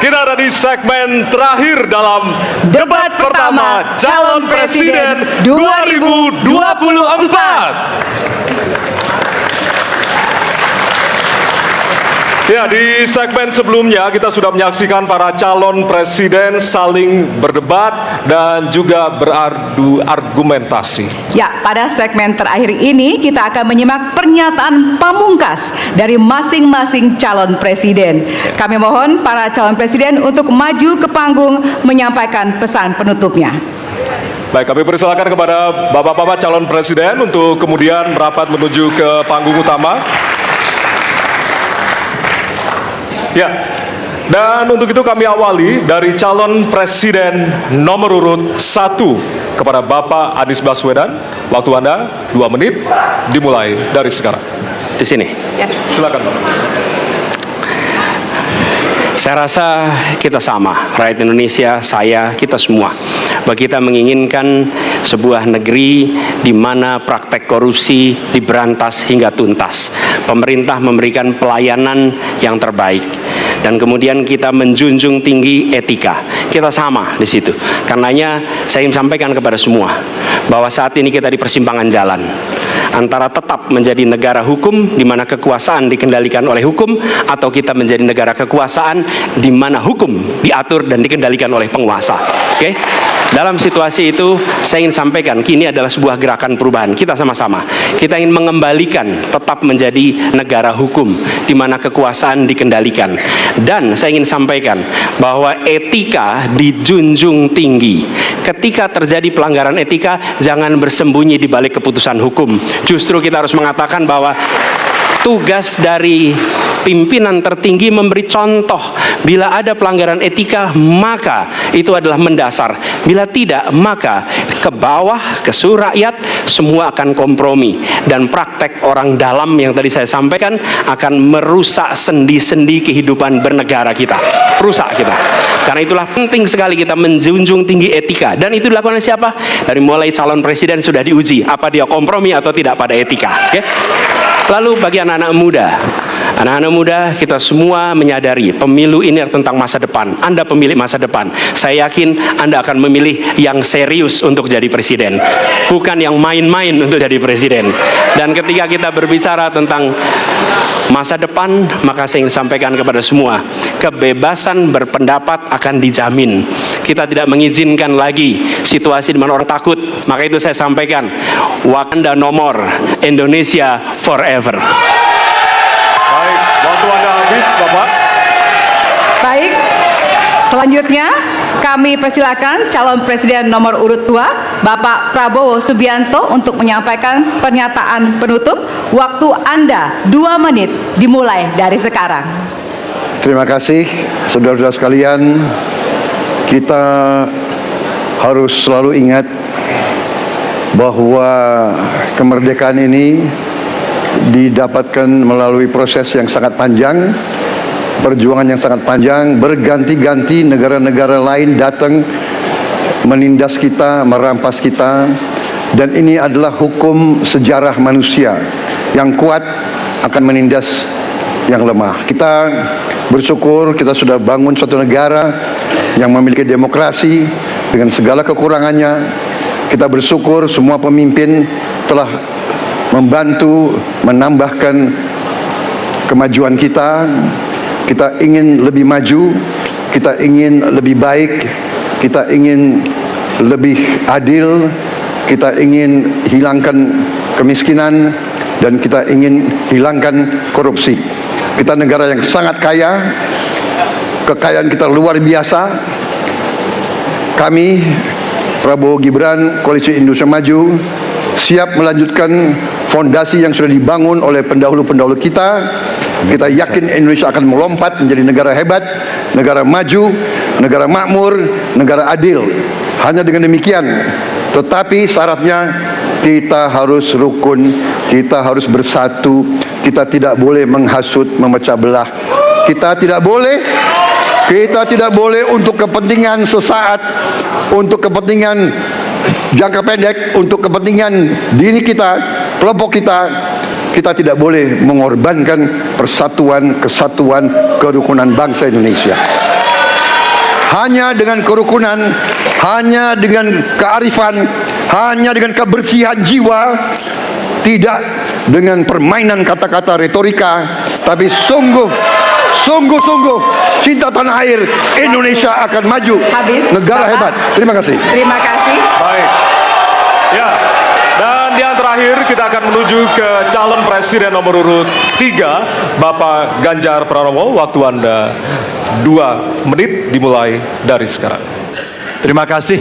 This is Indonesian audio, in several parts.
kita ada di segmen terakhir dalam debat pertama calon presiden 2024. Ya, di segmen sebelumnya kita sudah menyaksikan para calon presiden saling berdebat dan juga beradu argumentasi. Ya, pada segmen terakhir ini kita akan menyimak pernyataan pamungkas dari masing-masing calon presiden. Kami mohon para calon presiden untuk maju ke panggung menyampaikan pesan penutupnya. Baik, kami persilakan kepada bapak-bapak calon presiden untuk kemudian merapat menuju ke panggung utama. Ya, dan untuk itu kami awali dari calon presiden nomor urut 1 kepada Bapak Anies Baswedan. Waktu Anda 2 menit, dimulai dari sekarang. Di sini. Ya. Silakan, Bapak. Saya rasa kita sama, rakyat Indonesia, saya, kita semua. Bahwa kita menginginkan sebuah negeri di mana praktek korupsi diberantas hingga tuntas. Pemerintah memberikan pelayanan yang terbaik. Dan kemudian kita menjunjung tinggi etika. Kita sama di situ. Karenanya saya ingin sampaikan kepada semua bahwa saat ini kita di persimpangan jalan antara tetap menjadi negara hukum di mana kekuasaan dikendalikan oleh hukum, atau kita menjadi negara kekuasaan di mana hukum diatur dan dikendalikan oleh penguasa. Oke? Dalam situasi itu saya ingin sampaikan, kini adalah sebuah gerakan perubahan. Kita sama-sama, kita ingin mengembalikan tetap menjadi negara hukum di mana kekuasaan dikendalikan. Dan saya ingin sampaikan bahwa etika dijunjung tinggi. Ketika terjadi pelanggaran etika, jangan bersembunyi di balik keputusan hukum. Justru kita harus mengatakan bahwa tugas dari pimpinan tertinggi memberi contoh. Bila ada pelanggaran etika, maka itu adalah mendasar. Bila tidak, maka ke bawah, ke seluruh rakyat, semua akan kompromi. Dan praktek orang dalam yang tadi saya sampaikan akan merusak sendi-sendi kehidupan bernegara kita. Rusak kita. Karena itulah penting sekali kita menjunjung tinggi etika. Dan itu dilakukan oleh siapa? Dari mulai calon presiden sudah diuji. Apa dia kompromi atau tidak pada etika. Okay? Lalu bagi anak-anak muda, kita semua menyadari pemilu ini tentang masa depan. Anda pemilik masa depan. Saya yakin Anda akan memilih yang serius untuk jadi presiden, bukan yang main-main untuk jadi presiden. Dan ketika kita berbicara tentang masa depan, maka saya ingin sampaikan kepada semua, kebebasan berpendapat akan dijamin. Kita tidak mengizinkan lagi situasi di mana orang takut. Maka itu saya sampaikan, Wakanda no more, Indonesia forever. Baik, waktu Anda habis, Bapak. Baik, selanjutnya kami persilakan calon presiden nomor urut 2, Bapak Prabowo Subianto untuk menyampaikan pernyataan penutup. Waktu Anda 2 menit, dimulai dari sekarang. Terima kasih, saudara-saudara sekalian. Kita harus selalu ingat bahwa kemerdekaan ini didapatkan melalui proses yang sangat panjang, perjuangan yang sangat panjang, berganti-ganti negara-negara lain datang menindas kita, merampas kita, dan ini adalah hukum sejarah manusia. Yang kuat akan menindas yang lemah. Kita bersyukur kita sudah bangun suatu negara yang memiliki demokrasi dengan segala kekurangannya. Kita bersyukur semua pemimpin telah membantu menambahkan kemajuan kita. Kita ingin lebih maju, kita ingin lebih baik, kita ingin lebih adil, kita ingin hilangkan kemiskinan, dan kita ingin hilangkan korupsi. Kita negara yang sangat kaya, kekayaan kita luar biasa. Kami, Prabowo Gibran, Koalisi Indonesia Maju, siap melanjutkan fondasi yang sudah dibangun oleh pendahulu-pendahulu kita. Kita yakin Indonesia akan melompat menjadi negara hebat, negara maju, negara makmur, negara adil. Hanya dengan demikian. Tetapi syaratnya kita harus rukun, kita harus bersatu, kita tidak boleh menghasut, memecah belah. Kita tidak boleh untuk kepentingan sesaat, untuk kepentingan jangka pendek, untuk kepentingan diri kita, kelompok kita tidak boleh mengorbankan persatuan, kesatuan, kerukunan bangsa Indonesia. hanya dengan kerukunan, hanya dengan kearifan, hanya dengan kebersihan jiwa, tidak dengan permainan kata-kata retorika, tapi sungguh-sungguh cinta tanah air, Indonesia akan maju. Habis, negara Bapak. hebat. Terima kasih. Terima kasih. Baik. Ya. Dan yang terakhir kita akan menuju ke calon presiden nomor urut 3, Bapak Ganjar Pranowo. Waktu Anda 2 menit dimulai dari sekarang. Terima kasih.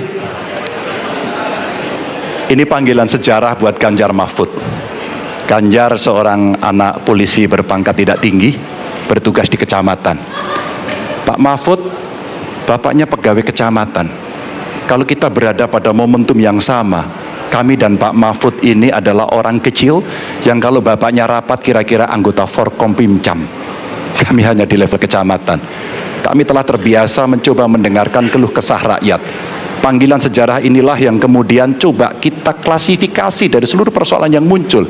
Ini panggilan sejarah buat Ganjar Mahfud. Ganjar seorang anak polisi berpangkat tidak tinggi, bertugas di kecamatan. Pak Mahfud, bapaknya pegawai kecamatan. Kalau kita berada pada momentum yang sama, kami dan Pak Mahfud ini adalah orang kecil yang kalau bapaknya rapat kira-kira anggota Forkompimcam. Kami hanya di level kecamatan. Kami telah terbiasa mencoba mendengarkan keluh kesah rakyat. Panggilan sejarah inilah yang kemudian coba kita klasifikasi dari seluruh persoalan yang muncul.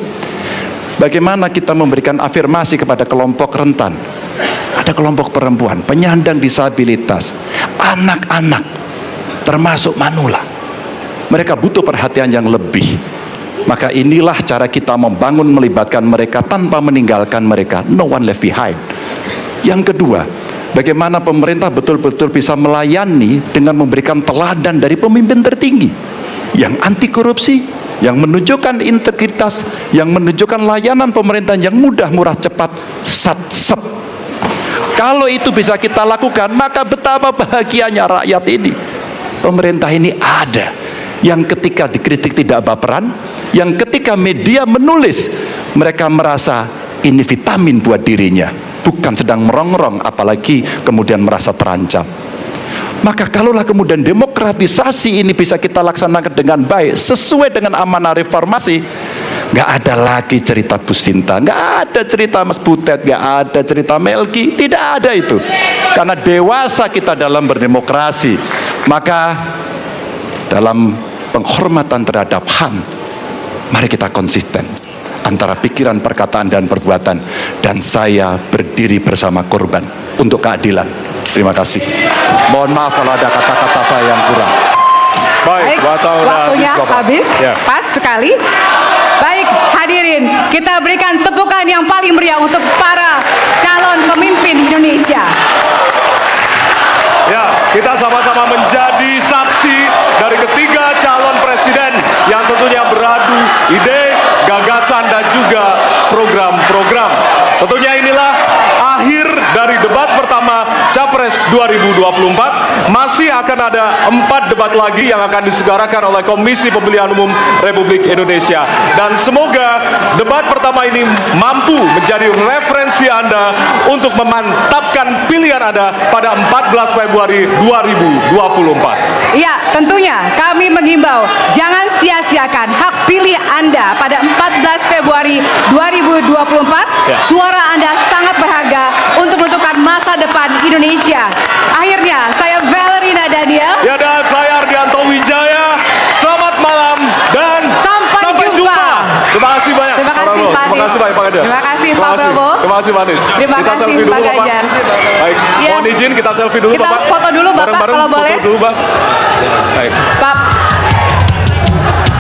Bagaimana kita memberikan afirmasi kepada kelompok rentan. Ada kelompok perempuan, penyandang disabilitas, anak-anak, termasuk manula. Mereka butuh perhatian yang lebih. Maka inilah cara kita membangun, melibatkan mereka tanpa meninggalkan mereka. No one left behind. Yang kedua, bagaimana pemerintah betul-betul bisa melayani dengan memberikan teladan dari pemimpin tertinggi yang anti korupsi, yang menunjukkan integritas, yang menunjukkan layanan pemerintahan yang mudah, murah, cepat, sat-set. Kalau itu bisa kita lakukan, maka betapa bahagianya rakyat ini. Pemerintah ini ada yang ketika dikritik tidak baperan, yang ketika media menulis, mereka merasa ini vitamin buat dirinya, bukan sedang merongrong, apalagi kemudian merasa terancam. Maka kalaulah kemudian demokratisasi ini bisa kita laksanakan dengan baik, sesuai dengan amanah reformasi, nggak ada lagi cerita Bu Sinta, nggak ada cerita Mas Butet, nggak ada cerita Melki, tidak ada itu. Karena dewasa kita dalam berdemokrasi, maka dalam penghormatan terhadap HAM, mari kita konsisten antara pikiran, perkataan, dan perbuatan. Dan saya berdiri bersama korban untuk keadilan. Terima kasih. Mohon maaf kalau ada kata-kata saya yang kurang. Baik, waktunya Bapak. habis. Ya. Pas sekali. Baik, hadirin, kita berikan tepukan yang paling meriah untuk para calon pemimpin Indonesia. Ya, kita sama-sama menjadi saksi dari ketiga calon presiden yang tentunya beradu ide, gagasan, dan juga program-program. Tentunya inilah akhir dari debat pertama Capres 2024. Masih akan ada 4 debat lagi yang akan diselenggarakan oleh Komisi Pemilihan Umum Republik Indonesia. Dan semoga debat pertama ini mampu menjadi referensi Anda untuk memantapkan pilihan Anda pada 14 Februari 2024. Ya, tentunya kami menghimbau jangan sia-siakan hak pilih Anda pada 14 Februari 2024. Ya. Suara Anda sangat berharga untuk menentukan masa depan Indonesia. Akhirnya, saya Valerina Daniel. Ya, dan saya Ardianto Wijaya. Selamat malam dan Sampai jumpa. Terima kasih banyak. Terima kasih, Pak Prabowo. Pak Terima kasih banyak Pak Ganjar. Terima kasih, Terima Pak kasih. Prabowo. Terima kasih Pak Anies. Terima Kita kasih, selfie dulu Pak Bapak. Ganjar. Baik, Ya. mohon izin kita selfie dulu Kita Bapak. foto dulu, Bapak, Bareng-bareng kalau foto boleh. dulu Pak. Baik. Pak